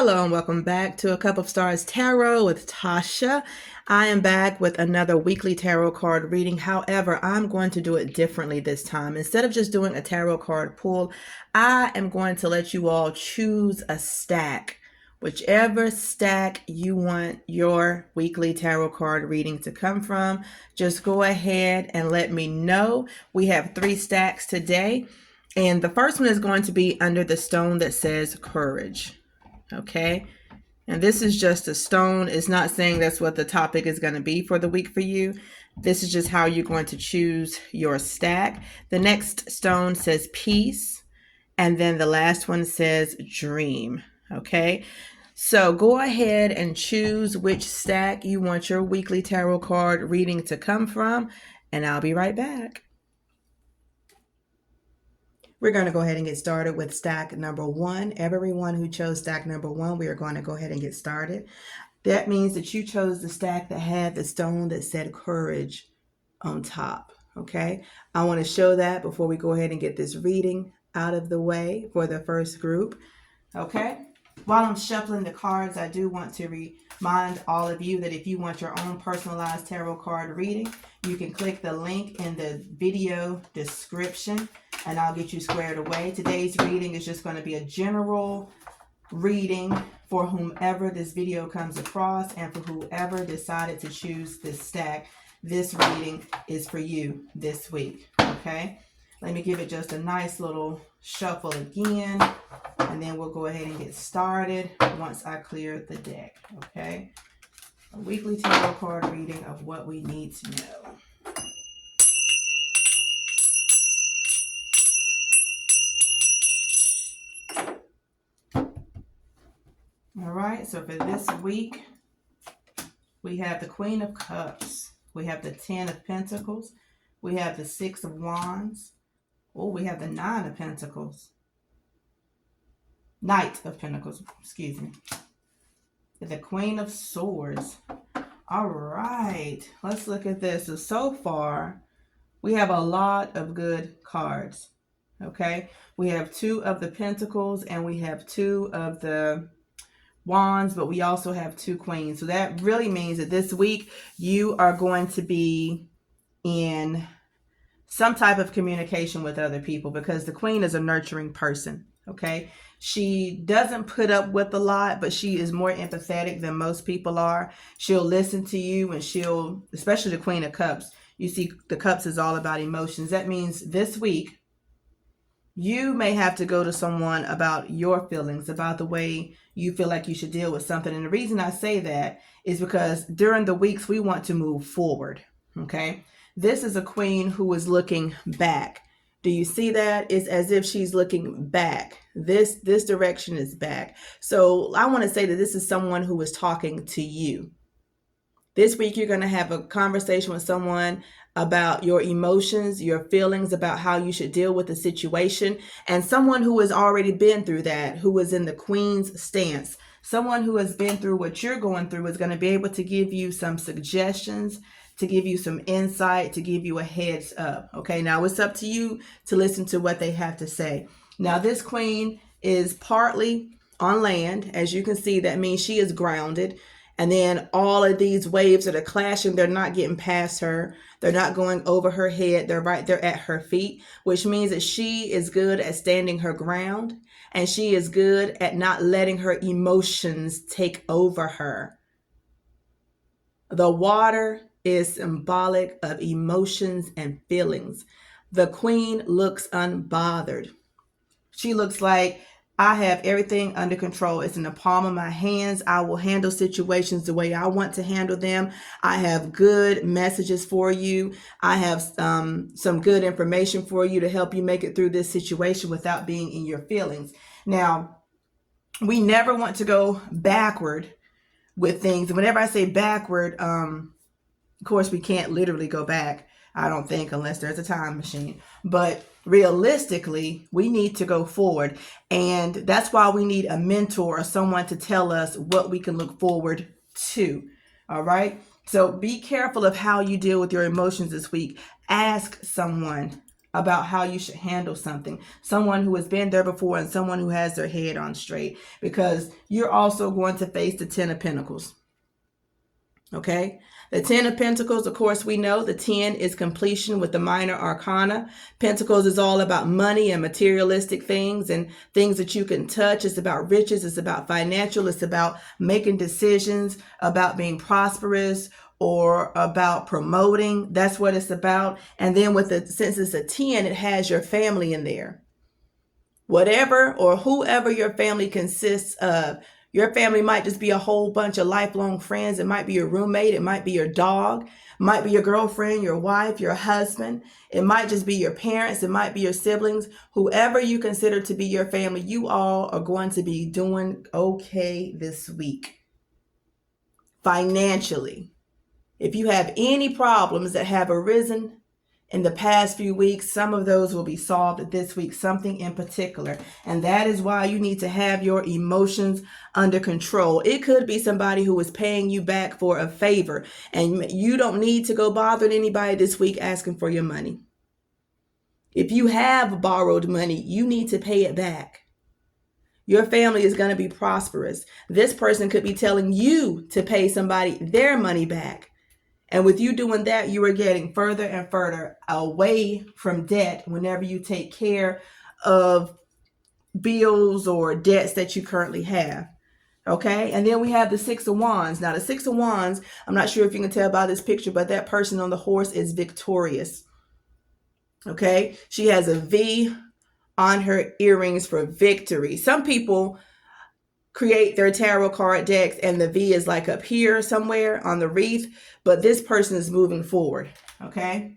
Hello and welcome back to A Cup of Stars Tarot with Tasha. I am back with another weekly tarot card reading. However, I'm going to do it differently this time. Instead of just doing a tarot card pull, I am going to let you all choose a stack. Whichever stack you want your weekly tarot card reading to come from, just go ahead and let me know. We have 3 stacks today, and the first one is going to be under the stone that says courage. Okay, and this is just a stone. It's not saying that's what the topic is going to be for the week for you. This is just how you're going to choose your stack. The next stone says peace, and then the last one says dream. Okay, so go ahead and choose which stack you want your weekly tarot card reading to come from, and I'll be right back. We're going to go ahead and get started with stack number 1. Everyone who chose stack number 1, we are going to go ahead and get started. That means that you chose the stack that had the stone that said courage on top. Okay, I want to show that before we go ahead and get this reading out of the way for the first group. Okay, while I'm shuffling the cards, I do want to remind all of you that if you want your own personalized tarot card reading, you can click the link in the video description and I'll get you squared away. Today's reading is just going to be a general reading for whomever this video comes across, and for whoever decided to choose this stack. This reading is for you this week. Okay, let me give it just a nice little shuffle again, and then we'll go ahead and get started once I clear the deck. Okay, a weekly tarot card reading of what we need to know. All right, so for this week, we have the Queen of Cups. We have the 10 of Pentacles. We have the 6 of Wands. Oh, we have the 9 of Pentacles. Knight of Pentacles, excuse me. The Queen of Swords. All right, let's look at this. So far, we have a lot of good cards. Okay, we have 2 of the Pentacles and we have 2 of the Wands, but we also have 2 Queens. So that really means that this week you are going to be in some type of communication with other people, because the Queen is a nurturing person. Okay, she doesn't put up with a lot, but she is more empathetic than most people are. She'll listen to you, and she'll, especially the Queen of Cups, you see the cups is all about emotions. That means this week you may have to go to someone about your feelings, about the way you feel like you should deal with something. And the reason I say that is because during the weeks we want to move forward. Okay, this is a queen who is looking back. Do you see that? It's as if she's looking back. This direction is back. So I want to say that this is someone who is talking to you. This week you're going to have a conversation with someone about your emotions, your feelings, about how you should deal with the situation, and someone who has already been through that, who is in the Queen's stance. Someone who has been through what you're going through is going to be able to give you some suggestions, to give you some insight, to give you a heads up. Okay, now it's up to you to listen to what they have to say. Now this Queen is partly on land. As you can see, that means she is grounded. And then all of these waves that are clashing, they're not getting past her. They're not going over her head. They're right there at her feet, which means that she is good at standing her ground, and she is good at not letting her emotions take over her. The water is symbolic of emotions and feelings. The Queen looks unbothered. She looks like, I have everything under control. It's in the palm of my hands. I will handle situations the way I want to handle them. I have good messages for you. I have some good information for you to help you make it through this situation without being in your feelings. Now, we never want to go backward with things. Whenever I say backward, of course, we can't literally go back, I don't think, unless there's a time machine. But realistically, we need to go forward. And that's why we need a mentor or someone to tell us what we can look forward to. All right. So be careful of how you deal with your emotions this week. Ask someone about how you should handle something. Someone who has been there before and someone who has their head on straight, because you're also going to face the 10 of Pentacles. Okay. The 10 of Pentacles, of course, we know the 10 is completion with the minor arcana. Pentacles is all about money and materialistic things and things that you can touch. It's about riches. It's about financial. It's about making decisions, about being prosperous, or about promoting. That's what it's about. And then since it's a 10, it has your family in there. Whatever or whoever your family consists of. Your family might just be a whole bunch of lifelong friends. It might be your roommate. It might be your dog. It might be your girlfriend, your wife, your husband. It might just be your parents. It might be your siblings. Whoever you consider to be your family, you all are going to be doing okay this week. Financially. If you have any problems that have arisen in the past few weeks, some of those will be solved this week, something in particular. And that is why you need to have your emotions under control. It could be somebody who is paying you back for a favor, and you don't need to go bothering anybody this week asking for your money. If you have borrowed money, you need to pay it back. Your family is going to be prosperous. This person could be telling you to pay somebody their money back. And with you doing that, you are getting further and further away from debt whenever you take care of bills or debts that you currently have. Okay. And then we have the 6 of Wands. Now, the 6 of Wands, I'm not sure if you can tell by this picture, but that person on the horse is victorious. Okay. She has a V on her earrings for victory. Some people create their tarot card decks and the V is like up here somewhere on the wreath, but this person is moving forward. Okay.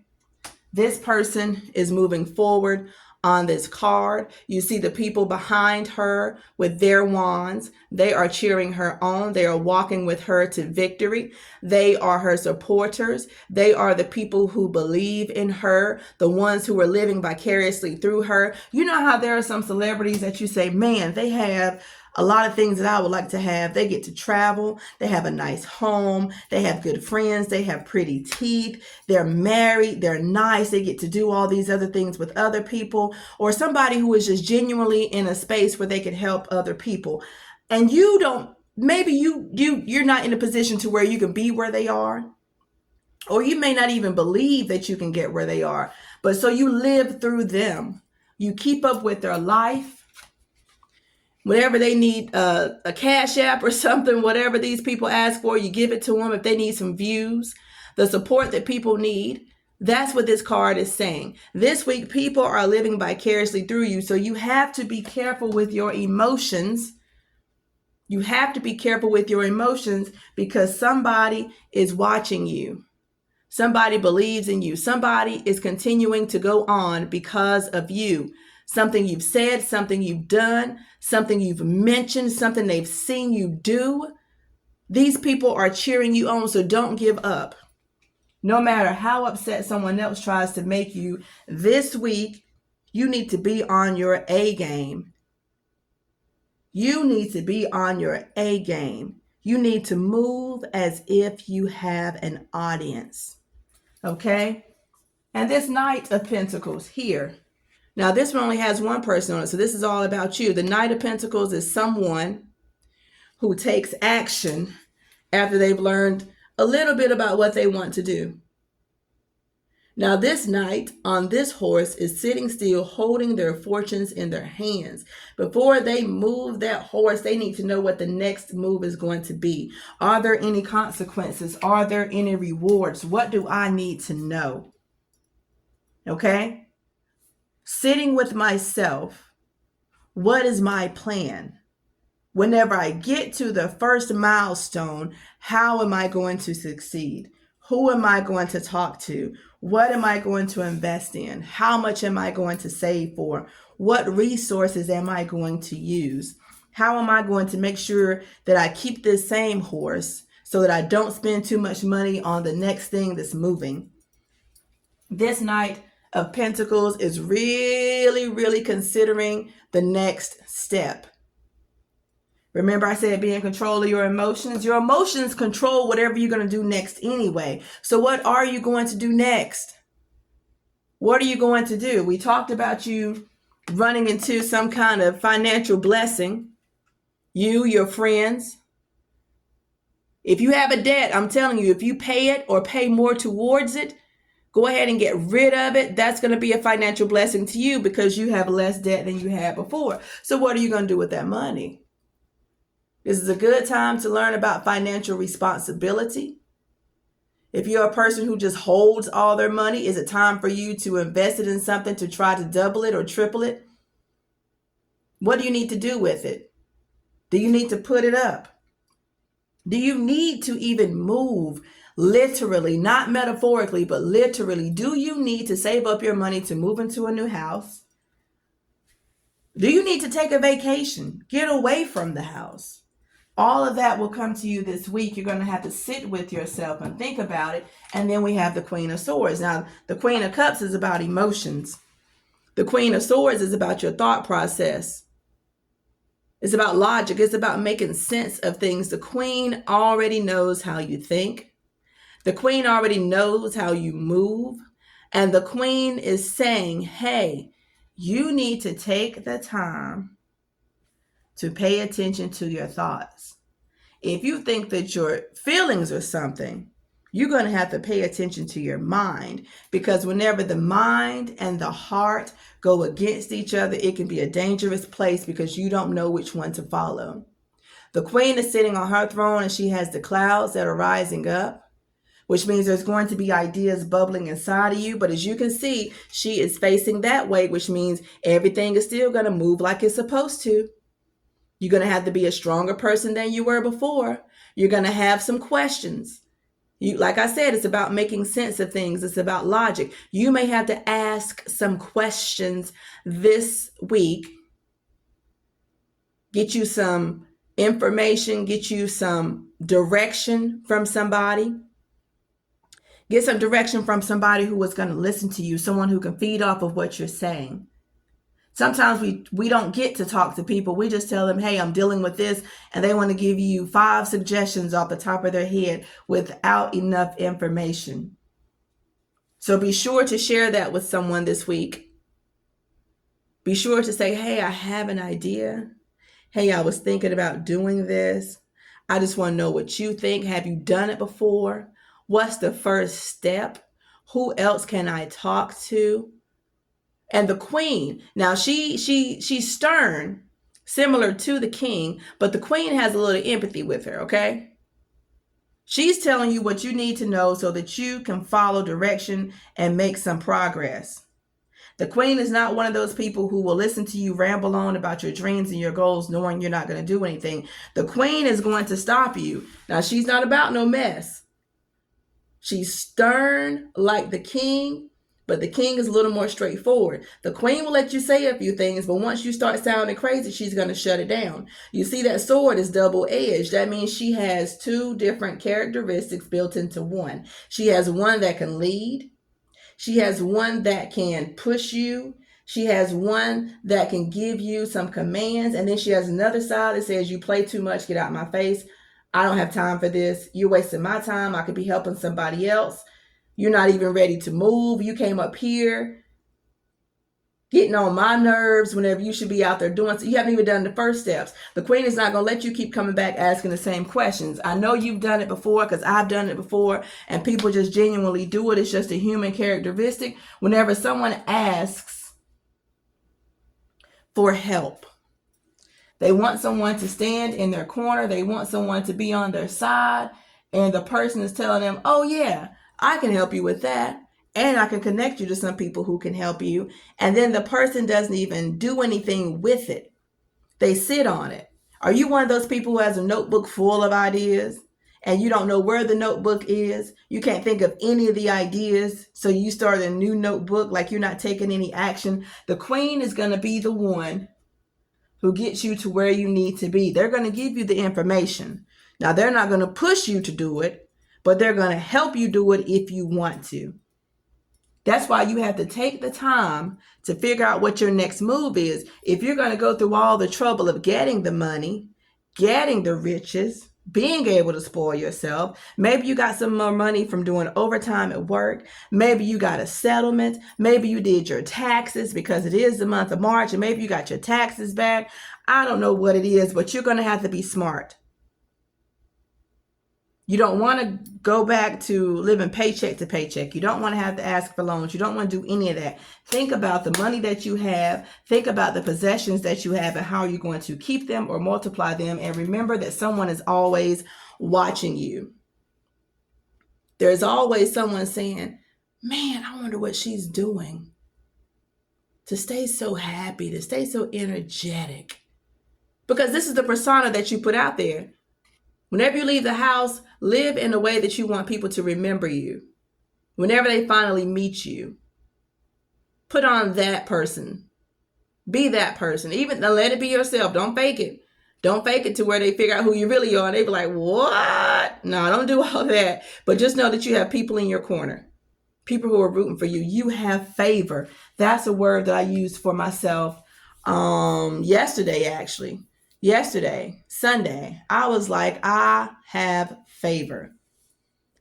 This person is moving forward on this card. You see the people behind her with their wands. They are cheering her on. They are walking with her to victory. They are her supporters. They are the people who believe in her, the ones who are living vicariously through her. You know how there are some celebrities that you say, man, they have a lot of things that I would like to have. They get to travel. They have a nice home. They have good friends. They have pretty teeth. They're married. They're nice. They get to do all these other things with other people, or somebody who is just genuinely in a space where they can help other people. And you don't, maybe you're not in a position to where you can be where they are, or you may not even believe that you can get where they are. But so you live through them. You keep up with their life. Whenever they need a Cash App or something, whatever these people ask for, you give it to them. If they need some views, the support that people need, that's what this card is saying. This week, people are living vicariously through you. So you have to be careful with your emotions. You have to be careful with your emotions because somebody is watching you. Somebody believes in you. Somebody is continuing to go on because of you. Something you've said, something you've done, something you've mentioned, something they've seen you do. These people are cheering you on, so don't give up. No matter how upset someone else tries to make you, this week, you need to be on your A game. You need to be on your A game. You need to move as if you have an audience. Okay? And this Knight of Pentacles here. Now, this one only has one person on it, so this is all about you. The Knight of Pentacles is someone who takes action after they've learned a little bit about what they want to do. Now, this knight on this horse is sitting still, holding their fortunes in their hands. Before they move that horse, they need to know what the next move is going to be. Are there any consequences? Are there any rewards? What do I need to know? Okay? Sitting with myself, what is my plan? Whenever I get to the first milestone, how am I going to succeed? Who am I going to talk to? What am I going to invest in? How much am I going to save for? What resources am I going to use? How am I going to make sure that I keep this same horse so that I don't spend too much money on the next thing that's moving? This Knight of Pentacles is really, really considering the next step. Remember I said be in control of your emotions. Your emotions control whatever you're going to do next anyway. So what are you going to do next? What are you going to do? We talked about you running into some kind of financial blessing. You, your friends. If you have a debt, I'm telling you, if you pay it or pay more towards it, go ahead and get rid of it. That's going to be a financial blessing to you because you have less debt than you had before. So what are you going to do with that money? This is a good time to learn about financial responsibility. If you're a person who just holds all their money, is it time for you to invest it in something to try to double it or triple it? What do you need to do with it? Do you need to put it up? Do you need to even move? Literally, not metaphorically, but literally, do you need to save up your money to move into a new house? Do you need to take a vacation? Get away from the house. All of that will come to you this week. You're going to have to sit with yourself and think about it. And then we have the Queen of Swords. Now, the Queen of Cups is about emotions. The Queen of Swords is about your thought process. It's about logic. It's about making sense of things. The Queen already knows how you think. The Queen already knows how you move. And the Queen is saying, hey, you need to take the time to pay attention to your thoughts. If you think that your feelings are something, you're going to have to pay attention to your mind, because whenever the mind and the heart go against each other, it can be a dangerous place because you don't know which one to follow. The Queen is sitting on her throne and she has the clouds that are rising up, which means there's going to be ideas bubbling inside of you. But as you can see, she is facing that way, which means everything is still going to move like it's supposed to. You're going to have to be a stronger person than you were before. You're going to have some questions. Like I said, it's about making sense of things. It's about logic. You may have to ask some questions this week. Get you some information, get you some direction from somebody. Get some direction from somebody who is going to listen to you, someone who can feed off of what you're saying. Sometimes we don't get to talk to people. We just tell them, hey, I'm dealing with this. And they want to give you 5 suggestions off the top of their head without enough information. So be sure to share that with someone this week. Be sure to say, hey, I have an idea. Hey, I was thinking about doing this. I just want to know what you think. Have you done it before? What's the first step? Who else can I talk to? And the Queen, now she's stern, similar to the King, but the Queen has a little empathy with her, okay? She's telling you what you need to know so that you can follow direction and make some progress. The Queen is not one of those people who will listen to you ramble on about your dreams and your goals, knowing you're not going to do anything. The Queen is going to stop you. Now, she's not about no mess. She's stern like the King, but the King is a little more straightforward. The Queen will let you say a few things, but once you start sounding crazy, she's going to shut it down. You see, that sword is double-edged. That means she has 2 different characteristics built into one. She has one that can lead. She has one that can push you. She has one that can give you some commands. And then she has another side that says, you play too much, get out my face. I don't have time for this. You're wasting my time. I could be helping somebody else. You're not even ready to move. You came up here getting on my nerves whenever you should be out there doing so. You haven't even done the first steps. The Queen is not going to let you keep coming back asking the same questions. I know you've done it before because I've done it before, and people just genuinely do it. It's just a human characteristic. Whenever someone asks for help, they want someone to stand in their corner. They want someone to be on their side, and the person is telling them, oh yeah, I can help you with that. And I can connect you to some people who can help you. And then the person doesn't even do anything with it. They sit on it. Are you one of those people who has a notebook full of ideas and you don't know where the notebook is? You can't think of any of the ideas. So you start a new notebook like you're not taking any action. The Queen is going to be the one who gets you to where you need to be. They're going to give you the information. Now, they're not going to push you to do it, but they're going to help you do it if you want to. That's why you have to take the time to figure out what your next move is. If you're going to go through all the trouble of getting the money, getting the riches, being able to spoil yourself. Maybe you got some more money from doing overtime at work. Maybe you got a settlement. Maybe you did your taxes because it is the month of March, and maybe you got your taxes back. I don't know what it is, but you're going to have to be smart. You don't want to go back to living paycheck to paycheck. You don't want to have to ask for loans. You don't want to do any of that. Think about the money that you have. Think about the possessions that you have and how you're going to keep them or multiply them. And remember that someone is always watching you. There's always someone saying, man, I wonder what she's doing to stay so happy, to stay so energetic. Because this is the persona that you put out there. Whenever you leave the house, live in a way that you want people to remember you. Whenever they finally meet you, put on that person. Be that person. Even let it be yourself. Don't fake it. Don't fake it to where they figure out who you really are. And they be like, what? No, don't do all that. But just know that you have people in your corner. People who are rooting for you. You have favor. That's a word that I used for myself yesterday, actually. Yesterday, Sunday, I was like, I have favor.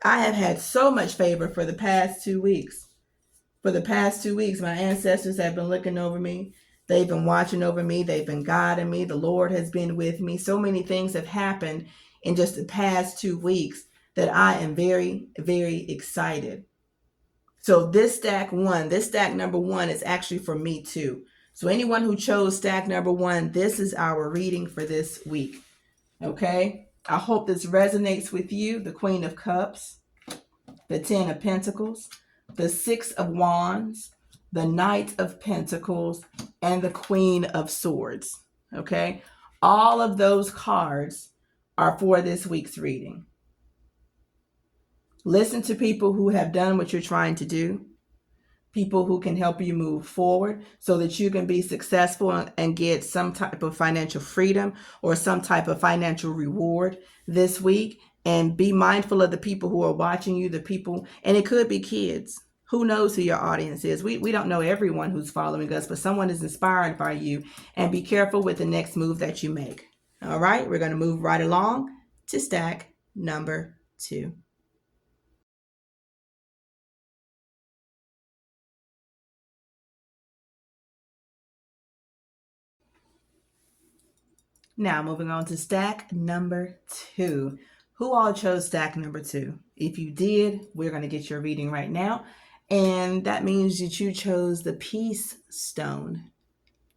I have had so much favor for the past 2 weeks. For the past 2 weeks, my ancestors have been looking over me. They've been watching over me. They've been guiding me. The Lord has been with me. So many things have happened in just the past 2 weeks that I am very, very excited. So this stack number one is actually for me too. So anyone who chose stack number one, this is our reading for this week. Okay? I hope this resonates with you. The Queen of Cups, the Ten of Pentacles, the Six of Wands, the Knight of Pentacles, and the Queen of Swords. Okay? All of those cards are for this week's reading. Listen to people who have done what you're trying to do. People who can help you move forward so that you can be successful and get some type of financial freedom or some type of financial reward this week. And be mindful of the people who are watching you, the people, and it could be kids. Who knows who your audience is? We don't know everyone who's following us, but someone is inspired by you. And be careful with the next move that you make. All right, we're going to move right along to stack number 2. Now, moving on to stack number 2. Who all chose stack number 2? If you did, we're going to get your reading right now. And that means that you chose the Peace Stone.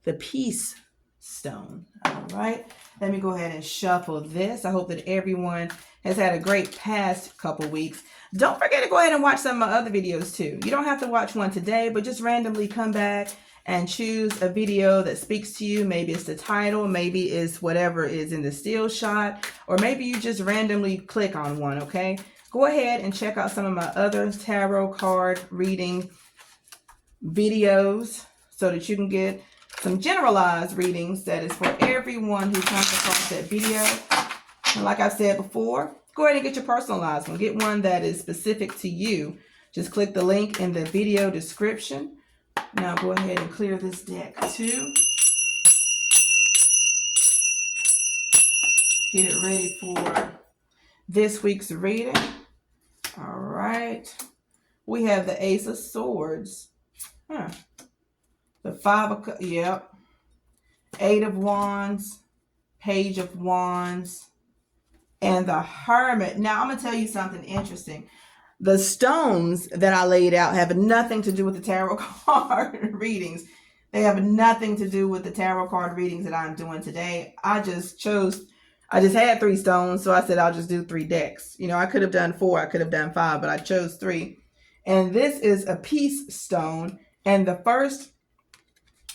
The Peace Stone. All right. Let me go ahead and shuffle this. I hope that everyone has had a great past couple weeks. Don't forget to go ahead and watch some of my other videos too. You don't have to watch one today, but just randomly come back and choose a video that speaks to you. Maybe it's the title, maybe it's whatever is in the still shot, or maybe you just randomly click on one, okay? Go ahead and check out some of my other tarot card reading videos so that you can get some generalized readings that is for everyone who comes across that video. And like I said before, go ahead and get your personalized one. Get one that is specific to you. Just click the link in the video description. Now go ahead and clear this deck too. Get it ready for this week's reading. All right. We have the Ace of Swords. The 5 of Cups. Yep. 8 of Wands. Page of Wands. And the Hermit. Now I'm going to tell you something interesting. The stones that I laid out have nothing to do with the tarot card readings. They have nothing to do with the tarot card readings that I'm doing today. I just had 3 stones, so I said I'll just do 3 decks. You know, I could have done 4, I could have done 5, but I chose 3. And this is a Peace Stone. And the first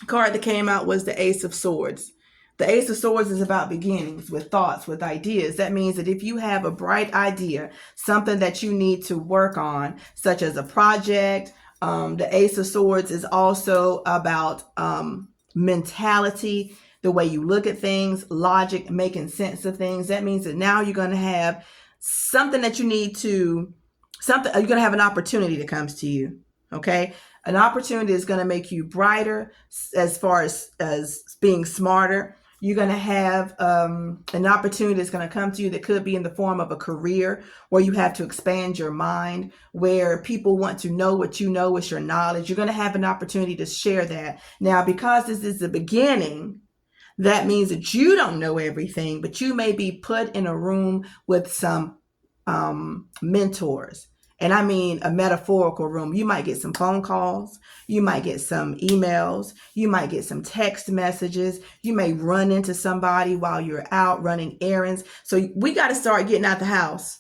card that came out was the Ace of Swords. The Ace of Swords is about beginnings, with thoughts, with ideas. That means that if you have a bright idea, something that you need to work on, such as a project, the Ace of Swords is also about mentality, the way you look at things, logic, making sense of things. That means that now you're going to have something that you need to, you're going to have an opportunity that comes to you. Okay. An opportunity is going to make you brighter as far as being smarter. You're going to have an opportunity that's going to come to you that could be in the form of a career where you have to expand your mind, where people want to know what you know is your knowledge. You're going to have an opportunity to share that. Now, because this is the beginning, that means that you don't know everything, but you may be put in a room with some mentors. And I mean a metaphorical room. You might get some phone calls. You might get some emails. You might get some text messages. You may run into somebody while you're out running errands. So we got to start getting out the house.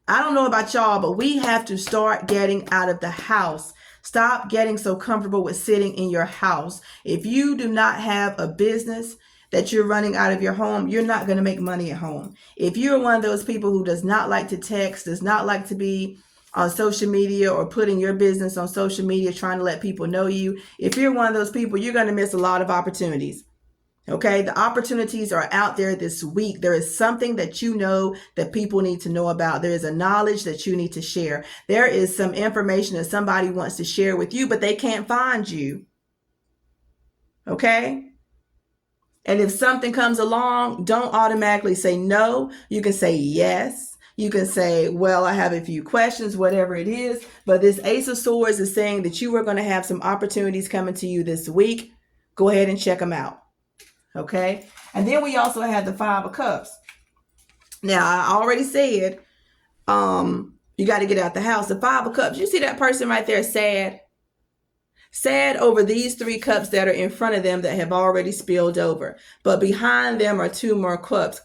I don't know about y'all, but we have to start getting out of the house. Stop getting so comfortable with sitting in your house. If you do not have a business that you're running out of your home, you're not going to make money at home. If you're one of those people who does not like to text, does not like to be on social media or putting your business on social media, trying to let people know you, if you're one of those people, you're going to miss a lot of opportunities. Okay, the opportunities are out there this week. There is something that you know that people need to know about. There is a knowledge that you need to share. There is some information that somebody wants to share with you, but they can't find you. Okay? And if something comes along, don't automatically say no. You can say yes. You can say, well, I have a few questions, whatever it is. But this Ace of Swords is saying that you are going to have some opportunities coming to you this week. Go ahead and check them out. Okay. And then we also have the Five of Cups. Now, I already said, you got to get out the house. The Five of Cups. You see that person right there sad? Sad over these three cups that are in front of them that have already spilled over. But behind them are two more cups.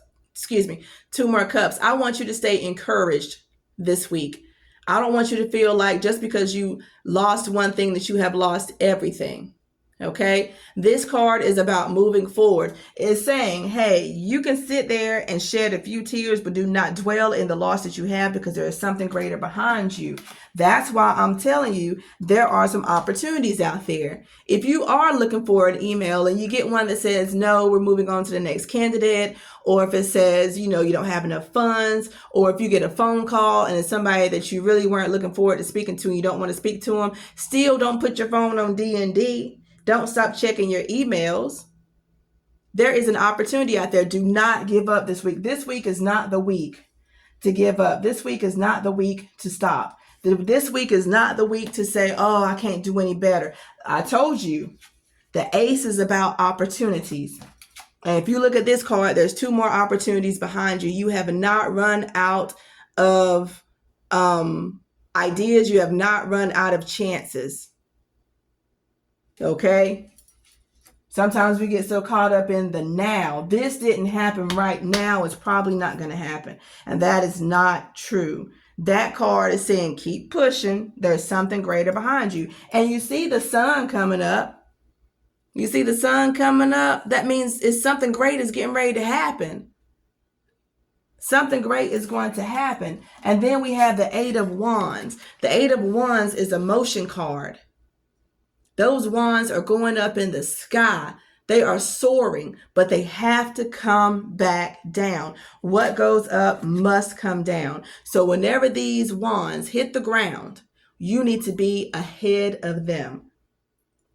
I want you to stay encouraged this week. I don't want you to feel like just because you lost one thing that you have lost everything. Okay, this card is about moving forward. It's saying, hey, you can sit there and shed a few tears, but do not dwell in the loss that you have because there is something greater behind you. That's why I'm telling you, there are some opportunities out there. If you are looking for an email and you get one that says, no, we're moving on to the next candidate, or if it says, you don't have enough funds, or if you get a phone call and it's somebody that you really weren't looking forward to speaking to and you don't want to speak to them, still don't put your phone on D&D. Don't stop checking your emails. There is an opportunity out there. Do not give up this week. This week is not the week to give up. This week is not the week to stop. This week is not the week to say, oh, I can't do any better. I told you, the Ace is about opportunities. And if you look at this card, there's two more opportunities behind you. You have not run out of ideas. You have not run out of chances. Okay. Sometimes we get so caught up in the now. This didn't happen right now. It's probably not going to happen. And that is not true. That card is saying, keep pushing. There's something greater behind you. And you see the sun coming up. You see the sun coming up. That means it's something great is getting ready to happen. Something great is going to happen. And then we have the Eight of Wands. The Eight of Wands is a motion card. Those wands are going up in the sky. They are soaring, but they have to come back down. What goes up must come down. So whenever these wands hit the ground, you need to be ahead of them.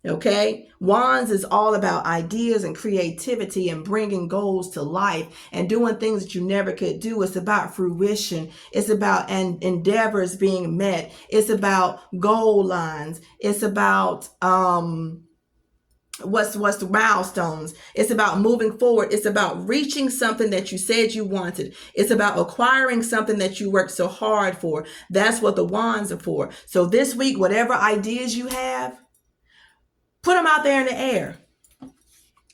Okay? Wands is all about ideas and creativity and bringing goals to life and doing things that you never could do. It's about fruition. It's about endeavors being met. It's about goal lines. It's about what's the milestones. It's about moving forward. It's about reaching something that you said you wanted. It's about acquiring something that you worked so hard for. That's what the wands are for. So this week, whatever ideas you have, put them out there in the air.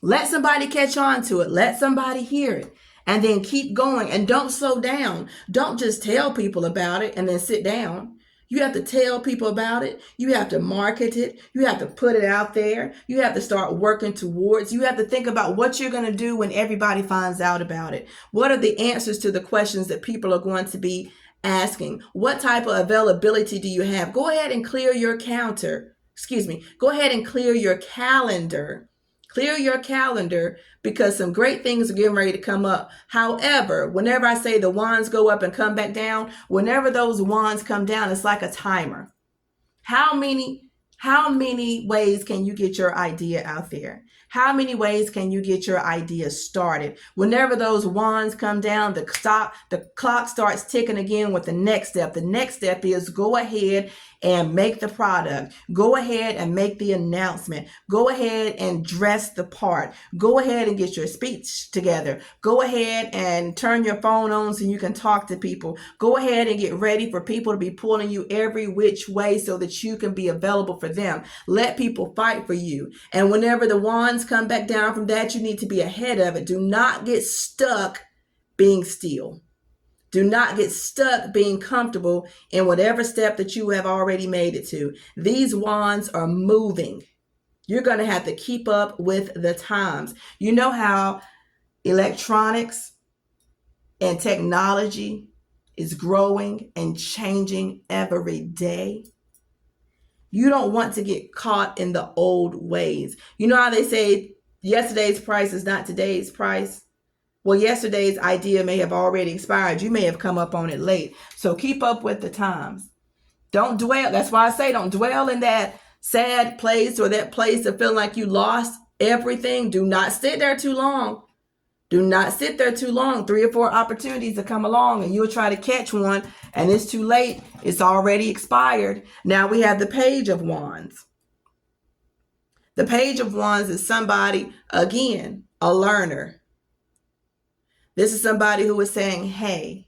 Let somebody catch on to it. Let somebody hear it. And then keep going. And don't slow down. Don't just tell people about it and then sit down. You have to tell people about it. You have to market it. You have to put it out there. You have to start working towards. You have to think about what you're going to do when everybody finds out about it. What are the answers to the questions that people are going to be asking? What type of availability do you have? Go ahead and clear your counter. Go ahead and clear your calendar. Clear your calendar because some great things are getting ready to come up. However, whenever I say the wands go up and come back down, whenever those wands come down, it's like a timer. How many ways can you get your idea out there? How many ways can you get your idea started? Whenever those wands come down, the clock starts ticking again with the next step. The next step is go ahead and make the product. Go ahead and make the announcement. Go ahead and dress the part. Go ahead and get your speech together. Go ahead and turn your phone on so you can talk to people. Go ahead and get ready for people to be pulling you every which way so that you can be available for them. Let people fight for you. And whenever the wands come back down from that, you need to be ahead of it. Do not get stuck being still. Do not get stuck being comfortable in whatever step that you have already made it to. These wands are moving. You're going to have to keep up with the times. You know how electronics and technology is growing and changing every day? You don't want to get caught in the old ways. You know how they say yesterday's price is not today's price? Well, yesterday's idea may have already expired. You may have come up on it late. So keep up with the times. Don't dwell. That's why I say don't dwell in that sad place or that place of feeling like you lost everything. Do not sit there too long. Do not sit there too long. 3 or 4 opportunities to come along and you'll try to catch one and it's too late. It's already expired. Now we have the Page of Wands. The Page of Wands is somebody, again, a learner. This is somebody who is saying, hey,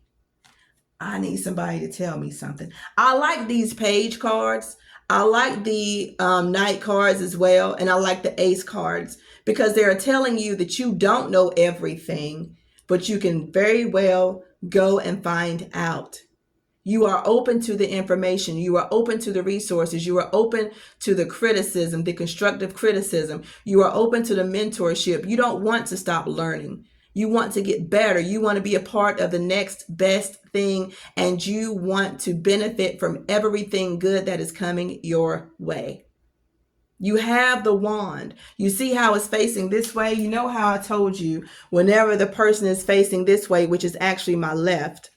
I need somebody to tell me something. I like these page cards. I like the knight cards as well. And I like the ace cards because they're telling you that you don't know everything, but you can very well go and find out. You are open to the information. You are open to the resources. You are open to the criticism, the constructive criticism. You are open to the mentorship. You don't want to stop learning. You want to get better. You want to be a part of the next best thing, and you want to benefit from everything good that is coming your way. You have the wand. You see how it's facing this way? You know how I told you whenever the person is facing this way, which is actually my left,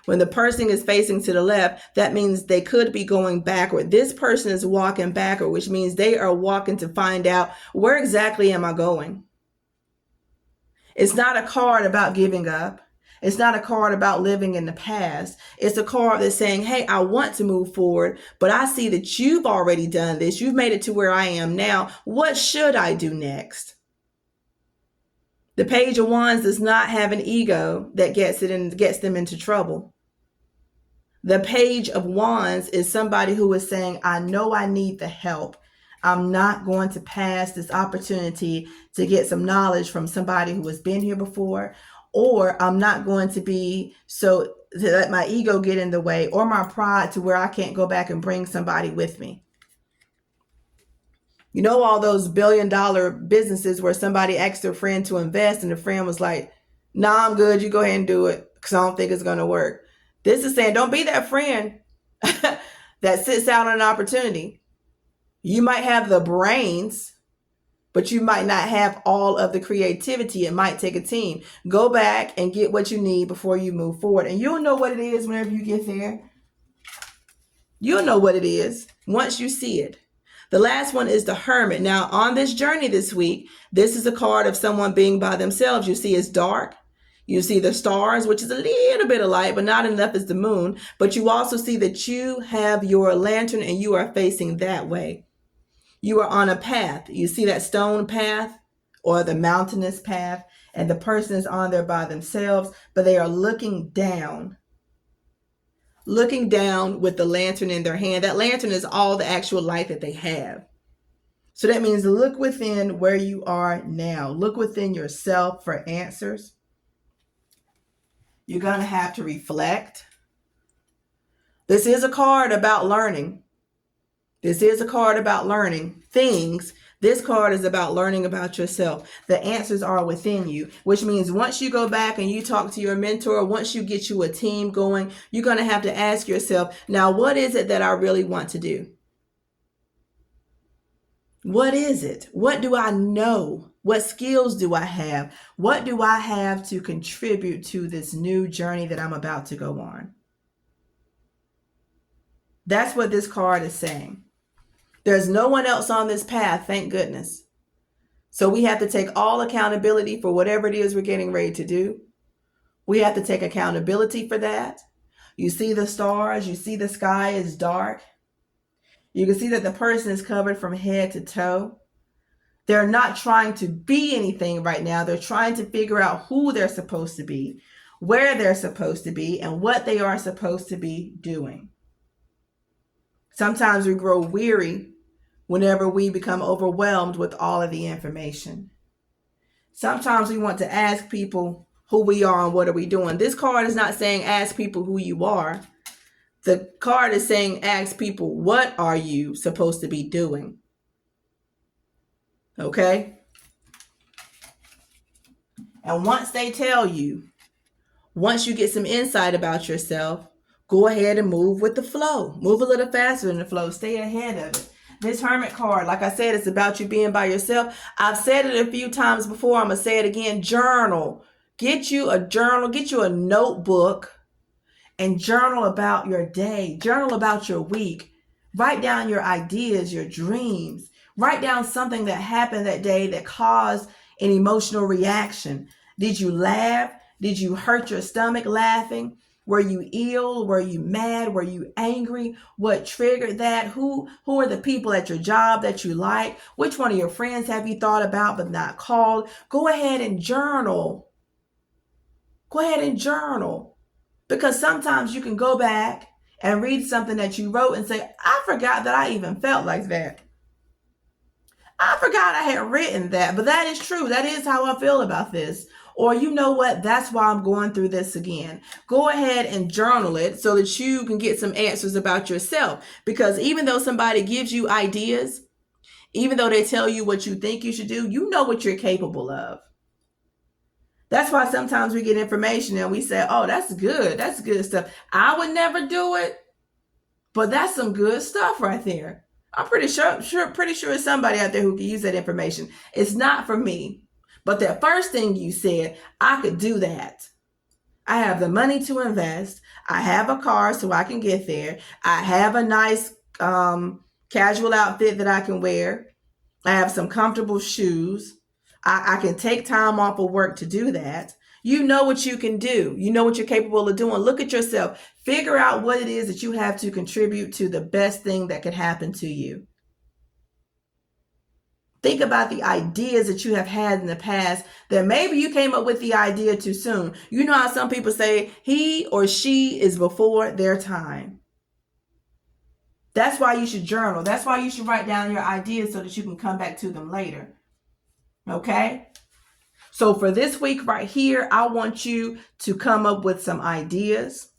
when the person is facing to the left, that means they could be going backward. This person is walking backward, which means they are walking to find out, where exactly am I going? It's not a card about giving up. It's not a card about living in the past. It's a card that's saying, hey, I want to move forward, but I see that you've already done this. You've made it to where I am now. What should I do next? The Page of Wands does not have an ego that gets them into trouble. The Page of Wands is somebody who is saying, I know I need the help. I'm not going to pass this opportunity to get some knowledge from somebody who has been here before, or I'm not going to be to let my ego get in the way or my pride to where I can't go back and bring somebody with me. You know, all those billion-dollar businesses where somebody asked their friend to invest and the friend was like, nah, I'm good. You go ahead and do it because I don't think it's going to work. This is saying, don't be that friend that sits out on an opportunity. You might have the brains, but you might not have all of the creativity. It might take a team. Go back and get what you need before you move forward. And you'll know what it is whenever you get there. You'll know what it is once you see it. The last one is the Hermit. Now, on this journey this week, this is a card of someone being by themselves. You see it's dark. You see the stars, which is a little bit of light, but not enough as the moon. But you also see that you have your lantern and you are facing that way. You are on a path. You see that stone path or the mountainous path, and the person is on there by themselves, but they are looking down with the lantern in their hand. That lantern is all the actual light that they have. So that means look within where you are now. Look within yourself for answers. You're going to have to reflect. This is a card about learning. This is a card about learning things. This card is about learning about yourself. The answers are within you, which means once you go back and you talk to your mentor, once you get you a team going, you're going to have to ask yourself, now, what is it that I really want to do? What is it? What do I know? What skills do I have? What do I have to contribute to this new journey that I'm about to go on? That's what this card is saying. There's no one else on this path, thank goodness. So we have to take all accountability for whatever it is we're getting ready to do. We have to take accountability for that. You see the stars, you see the sky is dark. You can see that the person is covered from head to toe. They're not trying to be anything right now. They're trying to figure out who they're supposed to be, where they're supposed to be, and what they are supposed to be doing. Sometimes we grow weary whenever we become overwhelmed with all of the information. Sometimes we want to ask people who we are and what are we doing. This card is not saying ask people who you are. The card is saying ask people, what are you supposed to be doing? Okay? And once they tell you, once you get some insight about yourself, go ahead and move with the flow. Move a little faster than the flow. Stay ahead of it. This Hermit card, like I said, it's about you being by yourself. I've said it a few times before. I'm going to say it again. Journal. Get you a journal. Get you a notebook and journal about your day. Journal about your week. Write down your ideas, your dreams. Write down something that happened that day that caused an emotional reaction. Did you laugh? Did you hurt your stomach laughing? Were you ill? Were you mad? Were you angry? What triggered that? Who are the people at your job that you like? Which one of your friends have you thought about but not called? Go ahead and journal. Go ahead and journal. Because sometimes you can go back and read something that you wrote and say, I forgot that I even felt like that. I forgot I had written that, but that is true. That is how I feel about this. Or you know what? That's why I'm going through this again. Go ahead and journal it so that you can get some answers about yourself. Because even though somebody gives you ideas, even though they tell you what you think you should do, you know what you're capable of. That's why sometimes we get information and we say, oh, that's good. That's good stuff. I would never do it, but that's some good stuff right there. I'm pretty sure it's somebody out there who can use that information. It's not for me. But that first thing you said, I could do that. I have the money to invest. I have a car so I can get there. I have a nice casual outfit that I can wear. I have some comfortable shoes. I can take time off of work to do that. You know what you can do. You know what you're capable of doing. Look at yourself. Figure out what it is that you have to contribute to the best thing that could happen to you. Think about the ideas that you have had in the past that maybe you came up with the idea too soon. You know how some people say he or she is before their time. That's why you should journal. That's why you should write down your ideas so that you can come back to them later. Okay? So for this week right here, I want you to come up with some ideas.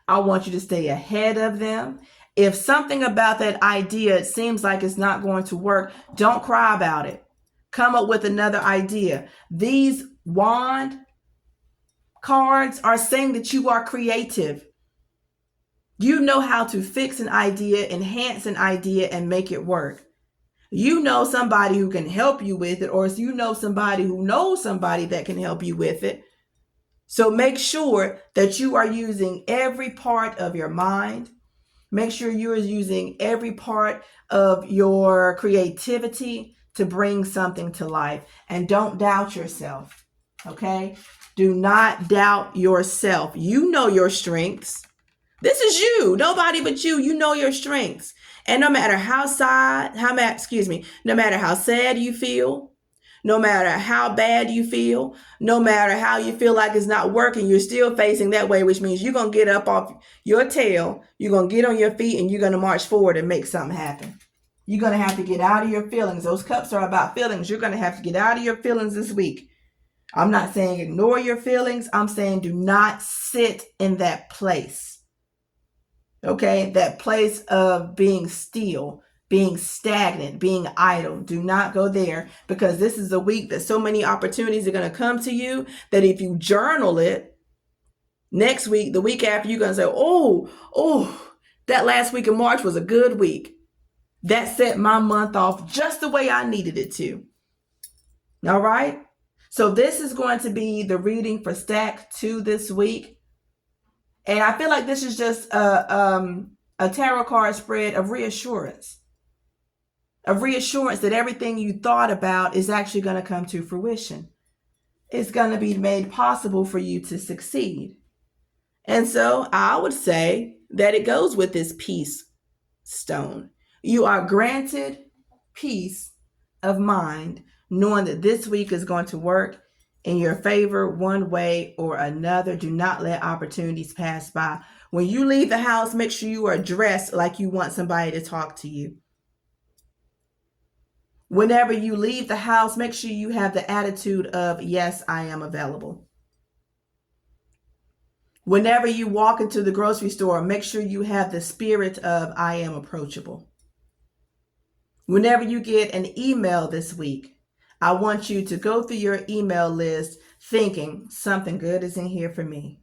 I want you to stay ahead of them. If something about that idea seems like it's not going to work, don't cry about it. Come up with another idea. These wand cards are saying that you are creative. You know how to fix an idea, enhance an idea, and make it work. You know somebody who can help you with it, or you know somebody who knows somebody that can help you with it. So make sure that you are using every part of your mind. Make sure you are using every part of your creativity to bring something to life. And don't doubt yourself, okay? Do not doubt yourself. You know your strengths. This is you, nobody but you. You know your strengths. And no matter how sad you feel, no matter how bad you feel, no matter how you feel like it's not working, you're still facing that way, which means you're going to get up off your tail, you're going to get on your feet, and you're going to march forward and make something happen. You're going to have to get out of your feelings. Those cups are about feelings. You're going to have to get out of your feelings this week. I'm not saying ignore your feelings. I'm saying do not sit in that place. Okay, that place of being still, being stagnant, being idle. Do not go there, because this is a week that so many opportunities are going to come to you that if you journal it, next week, the week after, you're going to say, oh, that last week of March was a good week. That set my month off just the way I needed it to. All right. So this is going to be the reading for Stack 2 this week. And I feel like this is just a tarot card spread of reassurance. of reassurance that everything you thought about is actually going to come to fruition. It's going to be made possible for you to succeed. And so I would say that it goes with this peace stone. You are granted peace of mind, knowing that this week is going to work in your favor one way or another. Do not let opportunities pass by. When you leave the house, make sure you are dressed like you want somebody to talk to you. Whenever you leave the house, make sure you have the attitude of, yes, I am available. Whenever you walk into the grocery store, make sure you have the spirit of, I am approachable. Whenever you get an email this week, I want you to go through your email list thinking something good is in here for me.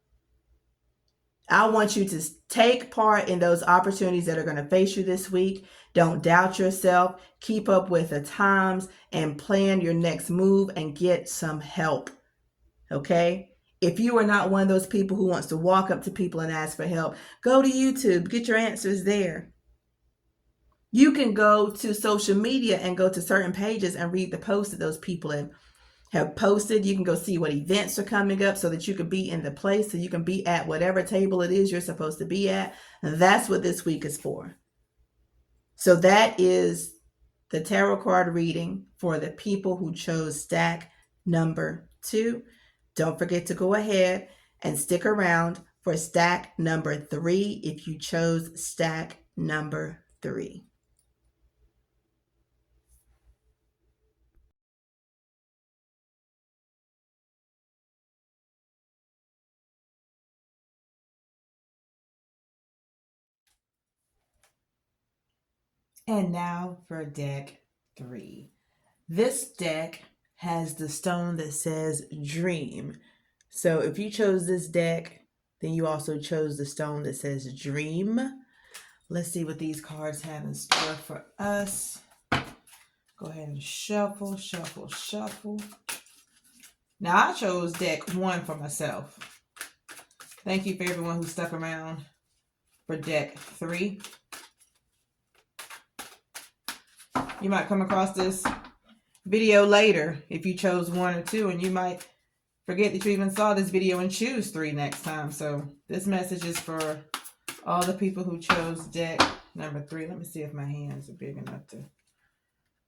I want you to take part in those opportunities that are going to face you this week. Don't doubt yourself. Keep up with the times and plan your next move and get some help. Okay? If you are not one of those people who wants to walk up to people and ask for help, go to YouTube. Get your answers there. You can go to social media and go to certain pages and read the posts that those people have posted. You can go see what events are coming up so that you can be in the place, so you can be at whatever table it is you're supposed to be at. And that's what this week is for. So that is the tarot card reading for the people who chose stack number 2. Don't forget to go ahead and stick around for stack number 3 if you chose stack number 3. And now for deck 3. This deck has the stone that says dream. So if you chose this deck, then you also chose the stone that says dream. Let's see what these cards have in store for us. Go ahead and shuffle, shuffle, shuffle. Now I chose deck 1 for myself. Thank you for everyone who stuck around for deck 3. You might come across this video later if you chose 1 or 2, and you might forget that you even saw this video and choose 3 next time. So this message is for all the people who chose deck number 3. Let me see if my hands are big enough to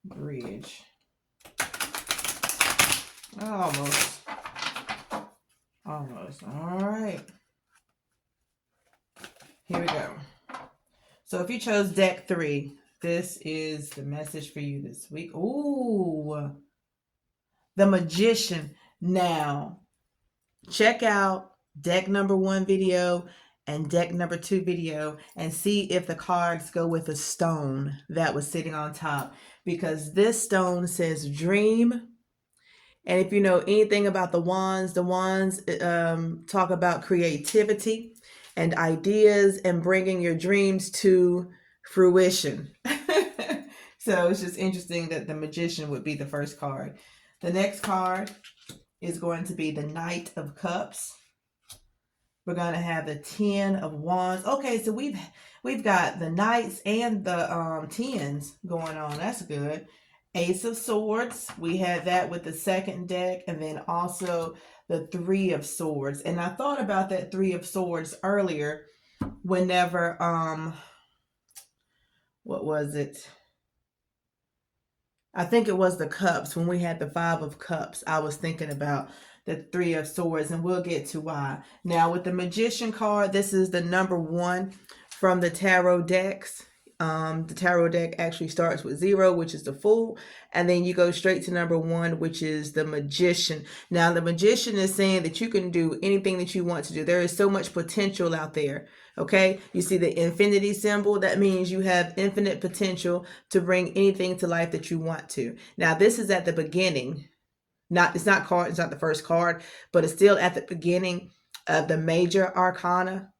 bridge. Almost. Almost. All right. Here we go. So if you chose deck 3, this is the message for you this week. Ooh, the Magician. Now, check out deck number 1 video and deck number 2 video and see if the cards go with a stone that was sitting on top, because this stone says dream. And if you know anything about the wands talk about creativity and ideas and bringing your dreams to fruition. So it's just interesting that the Magician would be the first card. The next card is going to be the Knight of Cups. We're going to have the 10 of Wands. Okay, so we've got the Knights and the 10s going on. That's good. Ace of Swords. We had that with the second deck, and then also the 3 of Swords. And I thought about that 3 of Swords earlier whenever what was it? I think it was the Cups. When we had the 5 of Cups, I was thinking about the 3 of Swords, and we'll get to why. Now, with the Magician card, this is the number 1 from the tarot decks. The tarot deck actually starts with 0, which is the Fool, and then you go straight to number 1, which is the Magician. Now, the Magician is saying that you can do anything that you want to do. There is so much potential out there. Okay, you see the infinity symbol. That means you have infinite potential to bring anything to life that you want to. Now, this is at the beginning. It's not the first card, but it's still at the beginning of the major arcana.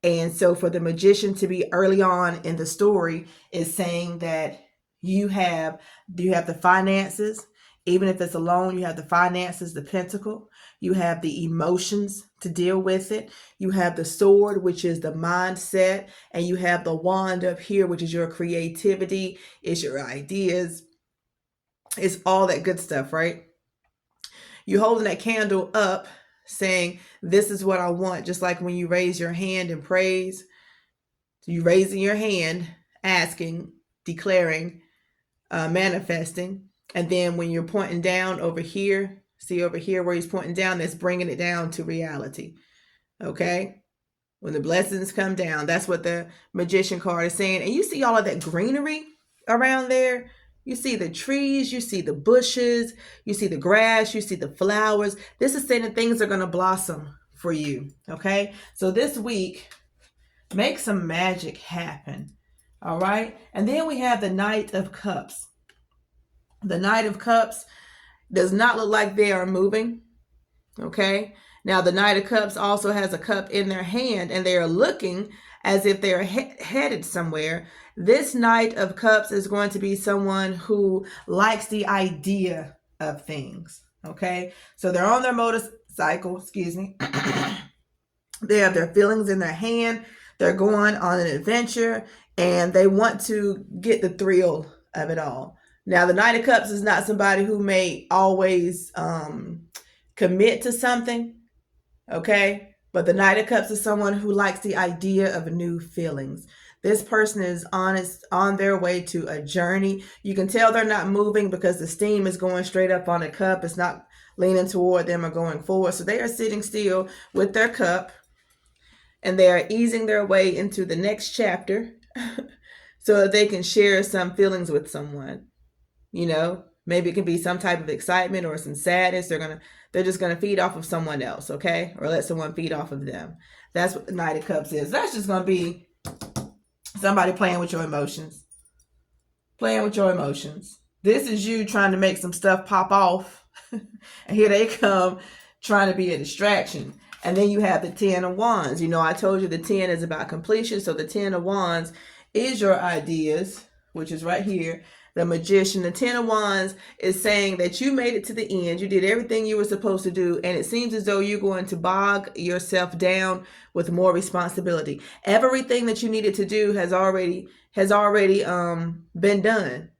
And so for the Magician to be early on in the story is saying that you have the finances, Even if it's alone, you have the finances, the pentacle. You have the emotions to deal with it. You have the sword, which is the mindset. And you have the wand up here, which is your creativity, is your ideas. It's all that good stuff, right? You're holding that candle up saying, this is what I want. Just like when you raise your hand in praise, you raising your hand, asking, declaring, manifesting. And then when you're pointing down over here, see over here where he's pointing down, that's bringing it down to reality. Okay? When the blessings come down, that's what the magician card is saying. And you see all of that greenery around there. You see the trees, you see the bushes, you see the grass, you see the flowers. This is saying that things are going to blossom for you. Okay? So this week, make some magic happen. All right? And then we have the Knight of Cups. The Knight of Cups does not look like they are moving. Okay? Now, the Knight of Cups also has a cup in their hand, and they are looking as if they're headed somewhere. This Knight of Cups is going to be someone who likes the idea of things. Okay? So they're on their motorcycle, excuse me. They have their feelings in their hand. They're going on an adventure, and they want to get the thrill of it all. Now, the Knight of Cups is not somebody who may always commit to something, okay? But the Knight of Cups is someone who likes the idea of new feelings. This person is on their way to a journey. You can tell they're not moving because the steam is going straight up on the cup. It's not leaning toward them or going forward. So they are sitting still with their cup, and they are easing their way into the next chapter so that they can share some feelings with someone. You know, maybe it can be some type of excitement or some sadness. They're just gonna feed off of someone else, okay? Or let someone feed off of them. That's what the Knight of Cups is. That's just gonna be somebody playing with your emotions. Playing with your emotions. This is you trying to make some stuff pop off. And here they come trying to be a distraction. And then you have the 10 of Wands. You know, I told you the 10 is about completion. So the 10 of Wands is your ideas, which is right here. The Magician, the 10 of Wands, is saying that you made it to the end. You did everything you were supposed to do. And it seems as though you're going to bog yourself down with more responsibility. Everything that you needed to do has already been done.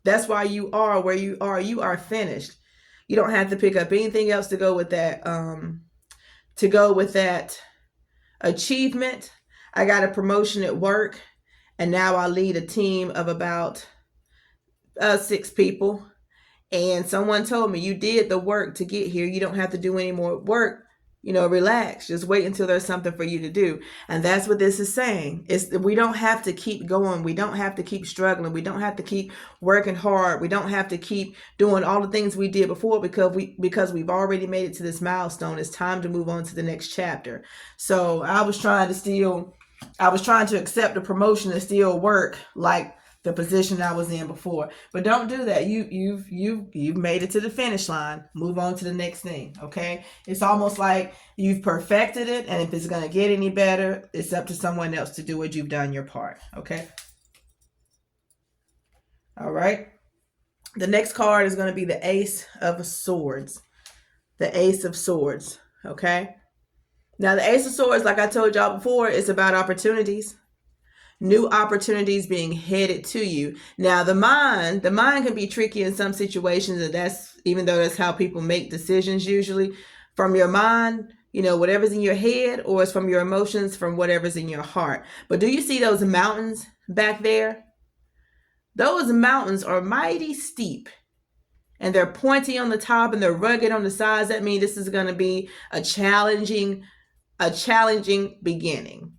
That's why you are where you are. You are finished. You don't have to pick up anything else to go with that. Achievement. I got a promotion at work, and now I lead a team of about 6 people. And someone told me, you did the work to get here. You don't have to do any more work. You know, relax. Just wait until there's something for you to do. And that's what this is saying. We don't have to keep going. We don't have to keep struggling. We don't have to keep working hard. We don't have to keep doing all the things we did before because we've already made it to this milestone. It's time to move on to the next chapter. So I was trying to accept a promotion and still work like the position I was in before. But don't do that. You've made it to the finish line. Move on to the next thing. Okay? It's almost like you've perfected it, and if it's going to get any better, it's up to someone else to do what you've done your part. Okay? All right. The next card is going to be the Ace of Swords. The Ace of Swords. Okay? Now, the Ace of Swords, like I told y'all before, is about opportunities. New opportunities being headed to you. Now, the mind can be tricky in some situations, and even though that's how people make decisions usually, from your mind, you know, whatever's in your head, or it's from your emotions, from whatever's in your heart. But do you see those mountains back there? Those mountains are mighty steep, and they're pointy on the top and they're rugged on the sides. That means this is going to be a challenging beginning.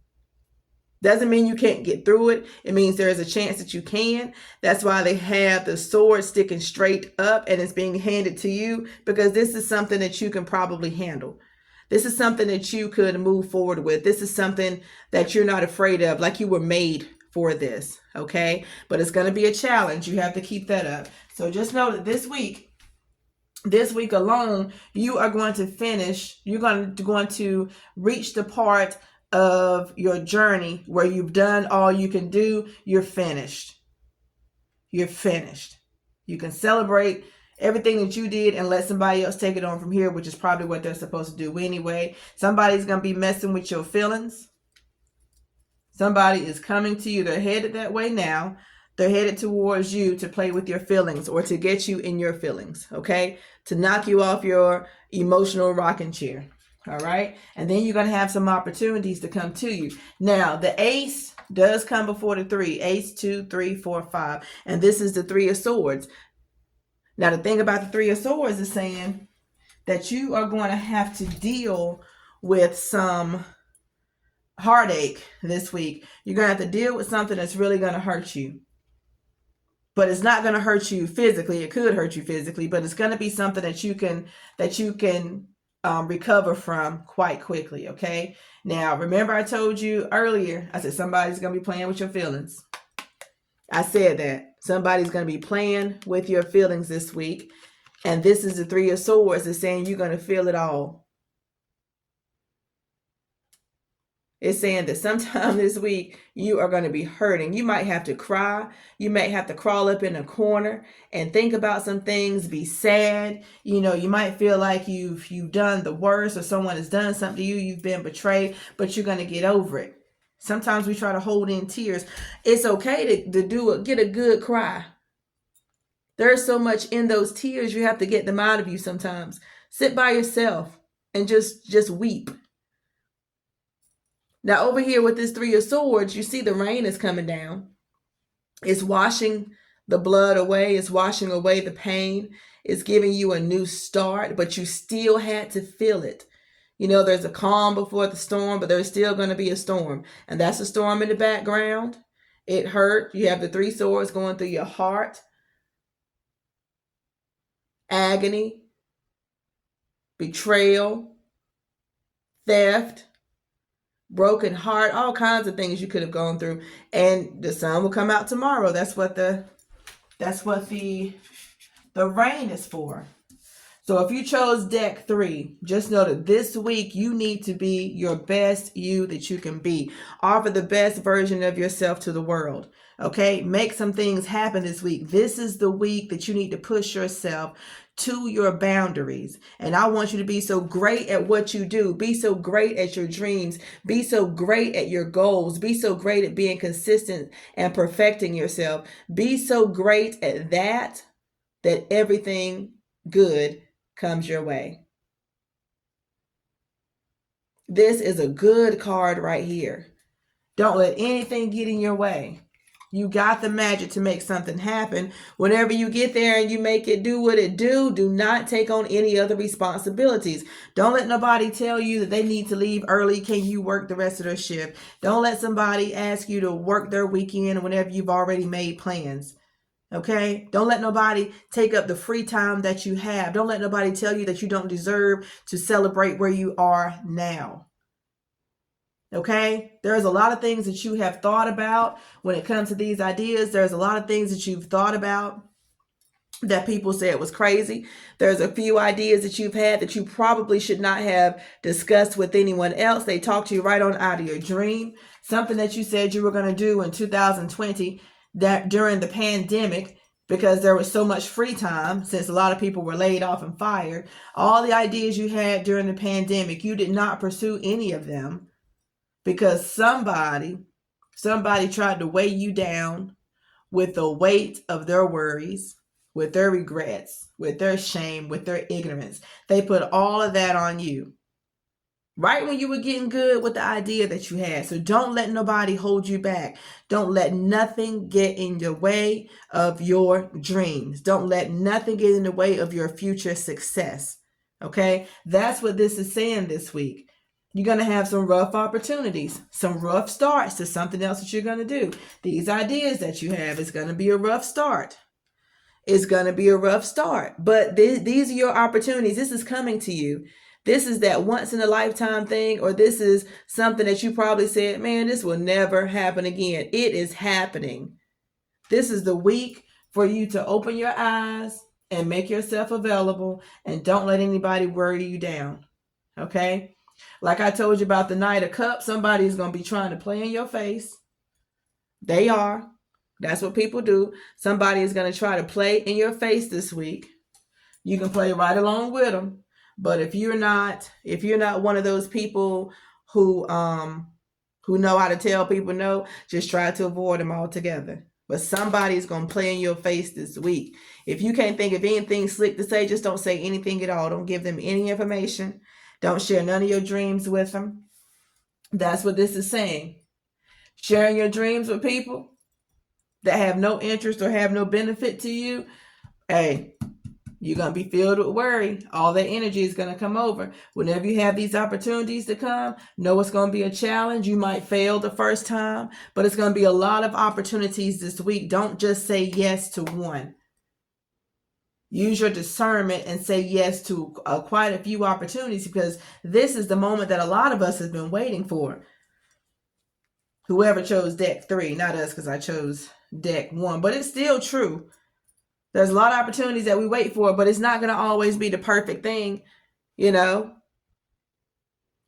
Doesn't mean you can't get through it. It means there is a chance that you can. That's why they have the sword sticking straight up and it's being handed to you, because this is something that you can probably handle. This is something that you could move forward with. This is something that you're not afraid of, like you were made for this, okay? But it's going to be a challenge. You have to keep that up. So just know that this week alone, you are going to finish. You're going to reach the part of your journey where you've done all you can do. You're finished. You're finished. You can celebrate everything that you did and let somebody else take it on from here, which is probably what they're supposed to do anyway. Somebody's going to be messing with your feelings. Somebody is coming to you. They're headed that way now. They're headed towards you to play with your feelings or to get you in your feelings, okay? To knock you off your emotional rocking chair, all right? And then you're going to have some opportunities to come to you. Now, the ace does come before the 3. Ace, 2, 3, 4, 5. And this is the 3 of swords. Now, the thing about the 3 of swords is saying that you are going to have to deal with some heartache this week. You're going to have to deal with something that's really going to hurt you. But it's not going to hurt you physically. It could hurt you physically, but it's going to be something that you can recover from quite quickly, okay? Now, remember I told you earlier, I said somebody's going to be playing with your feelings. I said that. Somebody's going to be playing with your feelings this week. And this is the 3 of swords. It's saying you're going to feel it all. It's saying that sometime this week you are going to be hurting. You might have to cry. You might have to crawl up in a corner and think about some things, be sad. You know, you might feel like you've done the worst or someone has done something to you. You've been betrayed, but you're going to get over it. Sometimes we try to hold in tears. It's okay to get a good cry. There's so much in those tears. You have to get them out of you sometimes. Sit by yourself and just weep. Now over here with this 3 of swords, you see the rain is coming down. It's washing the blood away. It's washing away the pain. It's giving you a new start, but you still had to feel it. You know, there's a calm before the storm, but there's still going to be a storm. And that's a storm in the background. It hurt. You have the 3 swords going through your heart. Agony, betrayal, theft, broken heart, all kinds of things you could have gone through. And the sun will come out tomorrow. That's what the rain is for. So if you chose deck 3, just know that this week you need to be your best you that you can be. Offer the best version of yourself to the world. Okay? Make some things happen this week. This is the week that you need to push yourself to your boundaries. And I want you to be so great at what you do. Be so great at your dreams. Be so great at your goals. Be so great at being consistent and perfecting yourself. Be so great at that everything good comes your way. This is a good card right here. Don't let anything get in your way. You got the magic to make something happen. Whenever you get there and you make it do what it do not take on any other responsibilities. Don't let nobody tell you that they need to leave early. Can you work the rest of their shift? Don't let somebody ask you to work their weekend whenever you've already made plans. Okay? Don't let nobody take up the free time that you have. Don't let nobody tell you that you don't deserve to celebrate where you are now. Okay? There's a lot of things that you have thought about when it comes to these ideas. There's a lot of things that you've thought about that people said was crazy. There's a few ideas that you've had that you probably should not have discussed with anyone else. They talked to you right on out of your dream. Something that you said you were going to do in 2020 that during the pandemic, because there was so much free time since a lot of people were laid off and fired. All the ideas you had during the pandemic, you did not pursue any of them. Because somebody tried to weigh you down with the weight of their worries, with their regrets, with their shame, with their ignorance. They put all of that on you. Right when you were getting good with the idea that you had. So don't let nobody hold you back. Don't let nothing get in the way of your dreams. Don't let nothing get in the way of your future success. Okay? That's what this is saying this week. You're going to have some rough opportunities, some rough starts to something else that you're going to do. These ideas that you have is going to be a rough start. It's going to be a rough start. But these are your opportunities. This is coming to you. This is that once in a lifetime thing, or this is something that you probably said, man, this will never happen again. It is happening. This is the week for you to open your eyes and make yourself available, and don't let anybody worry you down. Okay? Like I told you about the Knight of Cups, somebody's going to be trying to play in your face. They are. That's what people do. Somebody is going to try to play in your face this week. You can play right along with them. But if you're not one of those people who know how to tell people no, just try to avoid them altogether. But somebody's gonna play in your face this week. If you can't think of anything slick to say, just don't say anything at all. Don't give them any information. Don't share none of your dreams with them. That's what this is saying. Sharing your dreams with people that have no interest or have no benefit to you, hey, you're going to be filled with worry. All that energy is going to come over. Whenever you have these opportunities to come, know it's going to be a challenge. You might fail the first time, but it's going to be a lot of opportunities this week. Don't just say yes to one. Use your discernment and say yes to quite a few opportunities, because this is the moment that a lot of us have been waiting for. Whoever chose deck 3, not us, because I chose deck 1, but it's still true. There's a lot of opportunities that we wait for, but it's not going to always be the perfect thing. You know,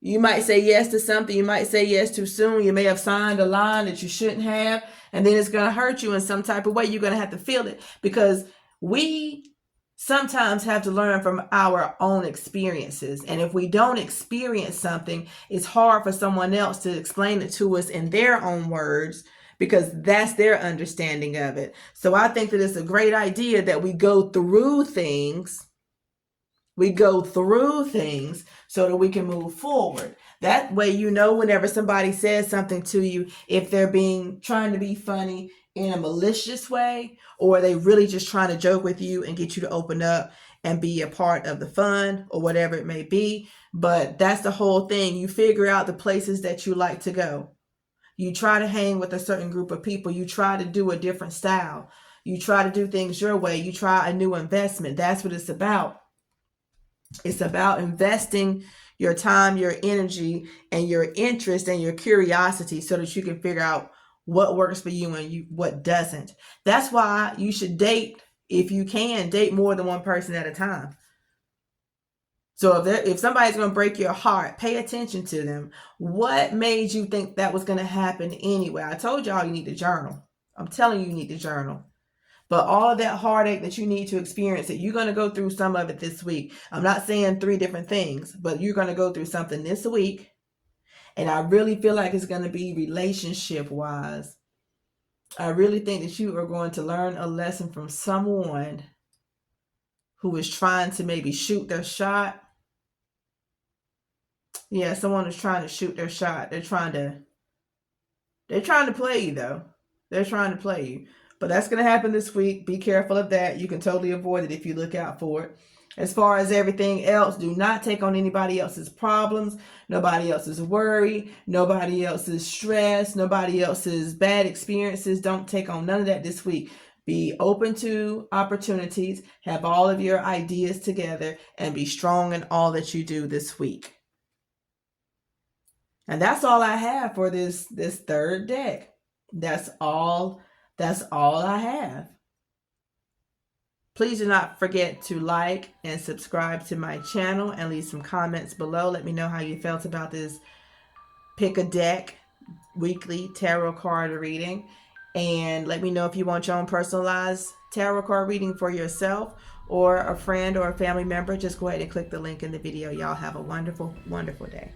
you might say yes to something. You might say yes too soon. You may have signed a line that you shouldn't have, and then it's going to hurt you in some type of way. You're going to have to feel it, because we sometimes have to learn from our own experiences. And if we don't experience something, it's hard for someone else to explain it to us in their own words, because that's their understanding of it. So I think that it's a great idea that we go through things. We go through things so that we can move forward. That way, you know, whenever somebody says something to you, if they're trying to be funny in a malicious way, or they really just trying to joke with you and get you to open up and be a part of the fun, or whatever it may be. But that's the whole thing. You figure out the places that you like to go. You try to hang with a certain group of people. You try to do a different style. You try to do things your way. You try a new investment. That's what it's about. It's about investing your time, your energy, and your interest and your curiosity, so that you can figure out what works for you and what doesn't. That's why you should date, if you can, date more than one person at a time. So if somebody's going to break your heart, pay attention to them. What made you think that was going to happen anyway? I told y'all you need to journal. I'm telling you, you need to journal. But all of that heartache that you need to experience it, you're going to go through some of it this week. I'm not saying 3 different things, but you're going to go through something this week. And I really feel like it's going to be relationship-wise. I really think that you are going to learn a lesson from someone who is trying to maybe shoot their shot. Yeah, someone is trying to shoot their shot. They're trying to play you, though. They're trying to play you. But that's going to happen this week. Be careful of that. You can totally avoid it if you look out for it. As far as everything else, do not take on anybody else's problems, nobody else's worry, nobody else's stress, nobody else's bad experiences. Don't take on none of that this week. Be open to opportunities, have all of your ideas together, and be strong in all that you do this week. And that's all I have for this third deck. That's all I have. Please do not forget to like and subscribe to my channel and leave some comments below. Let me know how you felt about this Pick a Deck weekly tarot card reading. And let me know if you want your own personalized tarot card reading for yourself or a friend or a family member. Just go ahead and click the link in the video. Y'all have a wonderful, wonderful day.